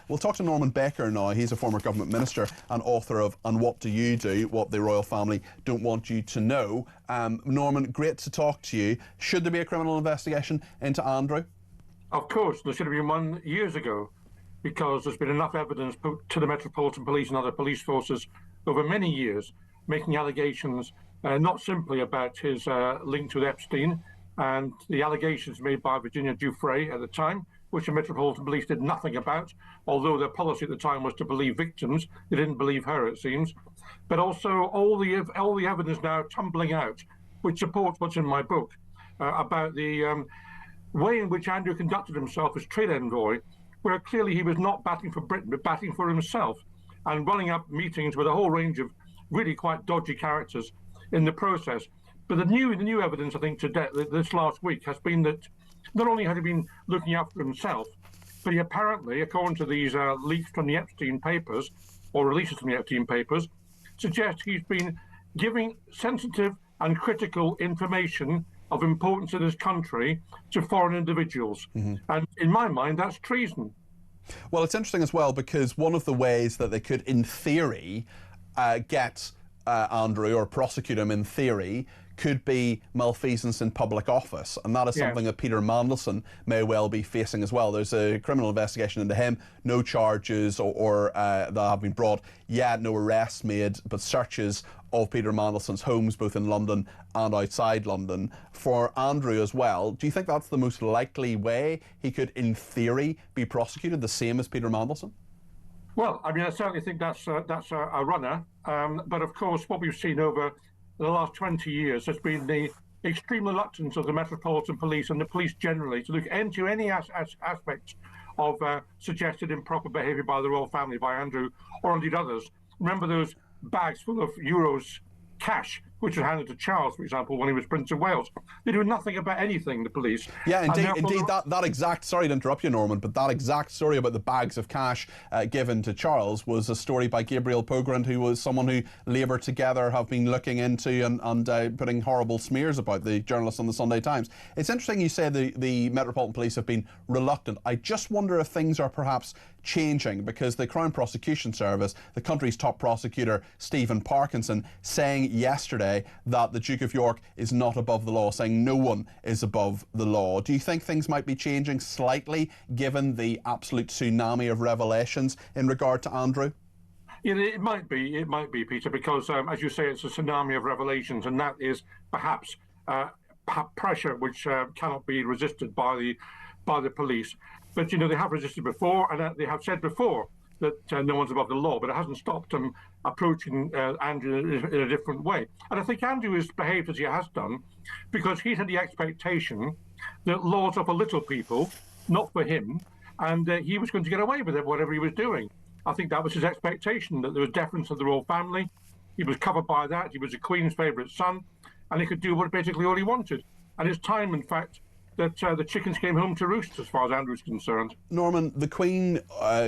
We'll talk to Norman Baker now. He's a former government minister and author of And What Do You Do? What the Royal Family Don't Want You to Know. Norman, great to talk to you. Should there be a criminal investigation into Andrew? Of course, there should have been one years ago, because there's been enough evidence put to the Metropolitan Police and other police forces over many years, making allegations not simply about his link to Epstein and the allegations made by Virginia Giuffre at the time, which the Metropolitan Police did nothing about, although their policy at the time was to believe victims. They didn't believe her, it seems. But also all the evidence now tumbling out, which supports what's in my book, about the way in which Andrew conducted himself as trade envoy, where clearly he was not batting for Britain, but batting for himself, and running up meetings with a whole range of really quite dodgy characters in the process. But the new evidence, I think, today, this last week, has been that not only had he been looking after himself, but he apparently, according to these leaks from the Epstein papers, or releases from the Epstein papers, suggest he's been giving sensitive and critical information of importance in his country to foreign individuals. And in my mind, that's treason. Well, it's interesting as well, because one of the ways that they could, in theory, get Andrew, or prosecute him in theory, could be malfeasance in public office, and that is something that Peter Mandelson may well be facing as well. There's a criminal investigation into him, no charges or that have been brought yet, no arrests made, but searches of Peter Mandelson's homes both in London and outside London. For Andrew as well, do you think that's the most likely way he could, in theory, be prosecuted, the same as Peter Mandelson? Well, I mean, I certainly think that's a runner, but of course what we've seen over the last 20 years has been the extreme reluctance of the Metropolitan Police and the police generally to look into any aspects of suggested improper behaviour by the royal family, by Andrew, or indeed others. Remember those bags full of euros cash, which was handed to Charles, for example, when he was Prince of Wales. They do nothing about anything, the police. Yeah, indeed, that exact, sorry to interrupt you, Norman, but that exact story about the bags of cash given to Charles was a story by Gabriel Pogrund, who was someone who Labour together have been looking into and putting horrible smears about, the journalist on the Sunday Times. It's interesting you say the Metropolitan Police have been reluctant. I just wonder if things are perhaps changing, because the Crown Prosecution Service, the country's top prosecutor, Stephen Parkinson, saying yesterday that the Duke of York is not above the law, saying no one is above the law. Do you think things might be changing slightly, given the absolute tsunami of revelations in regard to Andrew? Yeah, it might be, Peter, because as you say, it's a tsunami of revelations, and that is perhaps pressure which cannot be resisted by the police. But, you know, they have resisted before, and they have said before that no one's above the law, but it hasn't stopped them approaching Andrew in a different way. And I think Andrew has behaved as he has done because he had the expectation that laws are for little people, not for him, and he was going to get away with it, whatever he was doing. I think that was his expectation, that there was deference to the royal family. He was covered by that. He was the Queen's favourite son, and he could do basically all he wanted. And it's time, in fact, that the chickens came home to roost, as far as Andrew's concerned. Norman, the Queen,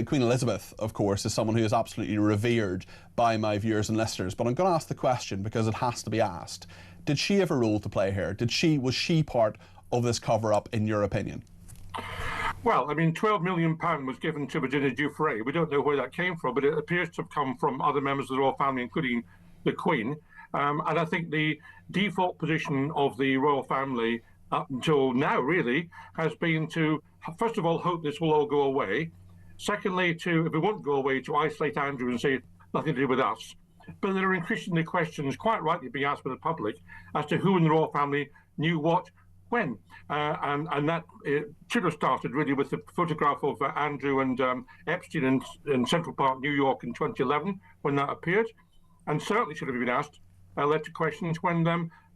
Queen Elizabeth, of course, is someone who is absolutely revered by my viewers and listeners. But I'm going to ask the question because it has to be asked. Did she have a role to play here? Was she part of this cover-up, in your opinion? Well, I mean, £12 million was given to Virginia Giuffre. We don't know where that came from, but it appears to have come from other members of the royal family, including the Queen. And I think the default position of the royal family up until now, really, has been to, first of all, hope this will all go away. Secondly, to, if it won't go away, to isolate Andrew and say nothing to do with us. But there are increasingly questions, quite rightly being asked by the public, as to who in the royal family knew what, when. And that should have started, really, with the photograph of Andrew and Epstein in Central Park, New York in 2011, when that appeared. And certainly should have been asked, led to questions when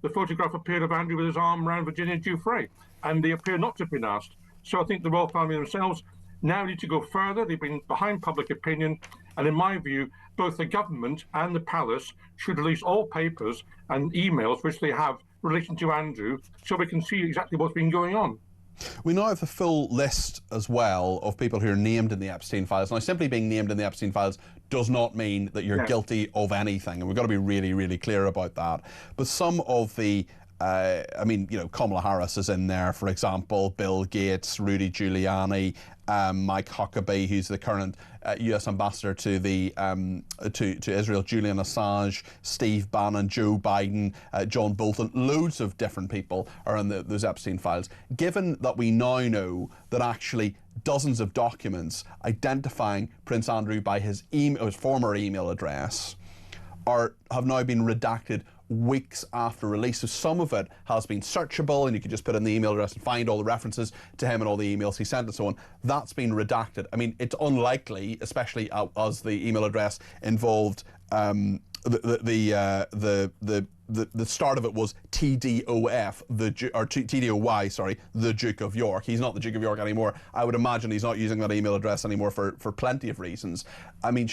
the photograph appeared of Andrew with his arm around Virginia Giuffre, and they appear not to have been asked. So I think the royal family themselves now need to go further. They've been behind public opinion, and in my view, both the government and the palace should release all papers and emails which they have in relation to Andrew, so we can see exactly what's been going on. We now have the full list as well of people who are named in the Epstein files. Now, simply being named in the Epstein files does not mean that you're guilty of anything, and we've got to be really, really clear about that. But some of the I mean, you know, Kamala Harris is in there, for example, Bill Gates, Rudy Giuliani, Mike Huckabee, who's the current U.S. ambassador to the to Israel, Julian Assange, Steve Bannon, Joe Biden, John Bolton. Loads of different people are in those Epstein files. Given that we now know that actually dozens of documents identifying Prince Andrew by his former email address have now been redacted weeks after release. So some of it has been searchable, and you could just put in the email address and find all the references to him and all the emails he sent and so on. That's been redacted. I mean, it's unlikely, especially as the email address involved the start of it was TDOF, TDOY, sorry, the Duke of York. He's not the Duke of York anymore. I would imagine he's not using that email address anymore for plenty of reasons. I mean,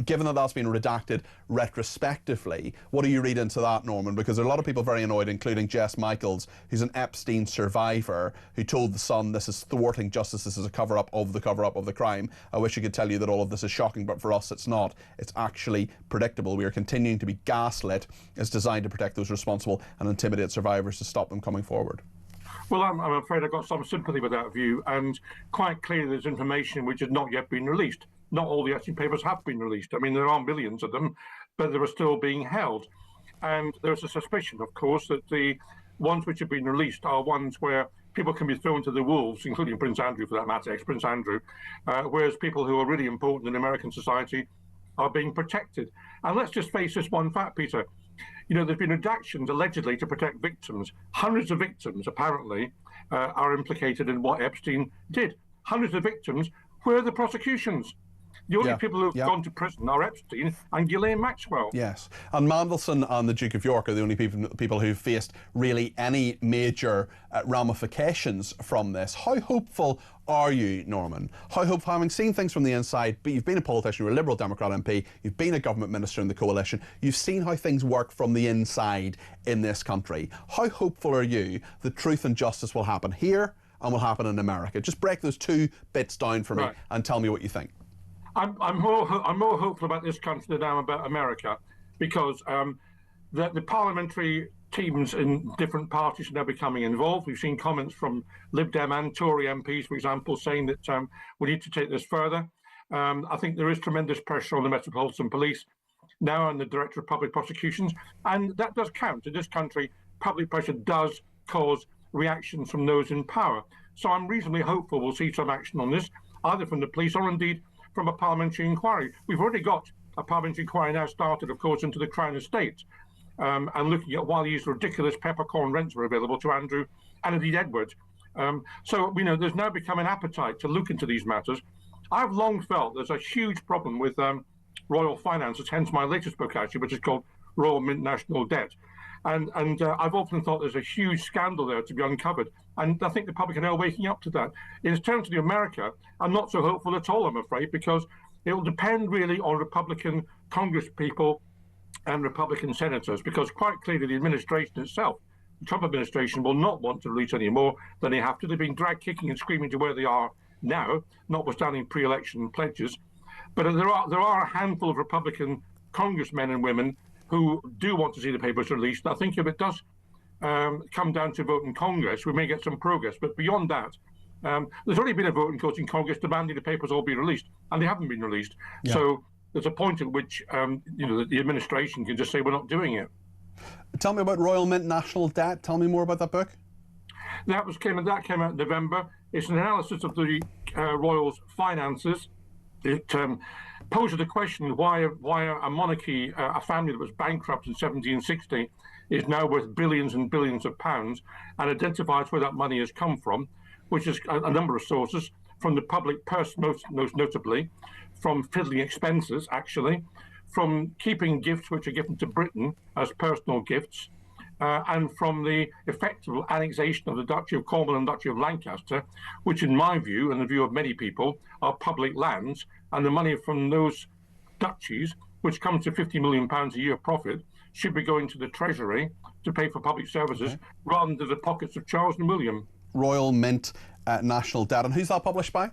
given that that's been redacted retrospectively, what do you read into that, Norman? Because there are a lot of people very annoyed, including Jess Michaels, who's an Epstein survivor, who told The Sun this is thwarting justice, this is a cover-up of the crime. I wish I could tell you that all of this is shocking, but for us it's not. It's actually predictable. We are continuing to be gaslit. It's designed to protect those responsible and intimidate survivors to stop them coming forward. Well, I'm afraid I've got some sympathy with that view, and quite clearly there's information which has not yet been released. Not all the Epstein papers have been released. I mean, there are millions of them, but they are still being held. And there's a suspicion, of course, that the ones which have been released are ones where people can be thrown to the wolves, including Prince Andrew, for that matter, ex-Prince Andrew, whereas people who are really important in American society are being protected. And let's just face this one fact, Peter. You know, there's been redactions allegedly to protect victims. Hundreds of victims, apparently, are implicated in what Epstein did. Hundreds of victims. Where are the prosecutions? The only people who've gone to prison are Epstein and Ghislaine Maxwell. Yes, and Mandelson and the Duke of York are the only people who've faced really any major ramifications from this. How hopeful are you, Norman? How hopeful, having seen things from the inside, but you've been a politician, you're a Liberal Democrat MP, you've been a government minister in the coalition, you've seen how things work from the inside in this country. How hopeful are you that truth and justice will happen here and will happen in America? Just break those two bits down for me and tell me what you think. I'm more hopeful about this country than I am about America, because the parliamentary teams in different parties are now becoming involved. We've seen comments from Lib Dem and Tory MPs, for example, saying that we need to take this further. I think there is tremendous pressure on the Metropolitan Police now and the Director of Public Prosecutions, and that does count. In this country, public pressure does cause reactions from those in power. So I'm reasonably hopeful we'll see some action on this, either from the police or indeed from a parliamentary inquiry. We've already got a parliamentary inquiry now started, of course, into the Crown Estate, and looking at why these ridiculous peppercorn rents were available to Andrew and indeed Edward. So, you know, there's now become an appetite to look into these matters. I've long felt there's a huge problem with royal finances, hence my latest book, actually, which is called Royal Mint National Debt. And I've often thought there's a huge scandal there to be uncovered. And I think the public are now waking up to that. In terms of America, I'm not so hopeful at all, I'm afraid, because it will depend really on Republican Congress people and Republican senators, because quite clearly the administration itself, the Trump administration, will not want to release any more than they have to. They've been dragged kicking and screaming to where they are now, notwithstanding pre-election pledges. But there are a handful of Republican congressmen and women who do want to see the papers released. I think if it does come down to vote in Congress, we may get some progress. But beyond that, there's already been a vote in Congress demanding the papers all be released, and they haven't been released. Yeah. So there's a point at which you know, the administration can just say we're not doing it. Tell me about Royal Mint National Debt. Tell me more about that book. That came out in November. It's an analysis of the royals' finances. It poses the question why a monarchy, a family that was bankrupt in 1760, is now worth billions and billions of pounds, and identifies where that money has come from, which is a number of sources, from the public purse most notably, from fiddling expenses, actually, from keeping gifts which are given to Britain as personal gifts, and from the effective annexation of the Duchy of Cornwall and Duchy of Lancaster, which in my view, and the view of many people, are public lands, and the money from those duchies, which comes to £50 million a year profit, should be going to the Treasury to pay for public services, rather than to the pockets of Charles and William. Royal Mint National Debt. And who's that published by?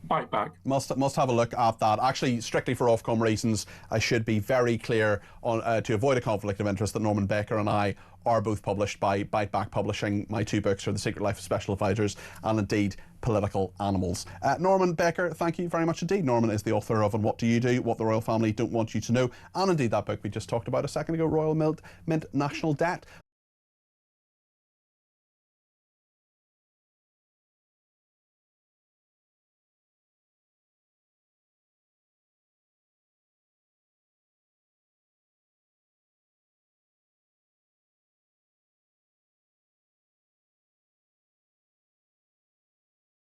Bite Back. Must have a look at that. Actually, strictly for Ofcom reasons, I should be very clear on to avoid a conflict of interest that Norman Baker and I are both published by Bite Back Publishing. My two books are The Secret Life of Special Advisors and indeed Political Animals. Norman Baker, thank you very much indeed. Norman is the author of And What Do You Do? What the Royal Family Don't Want You to Know, and indeed that book we just talked about a second ago, Royal Mint National Debt.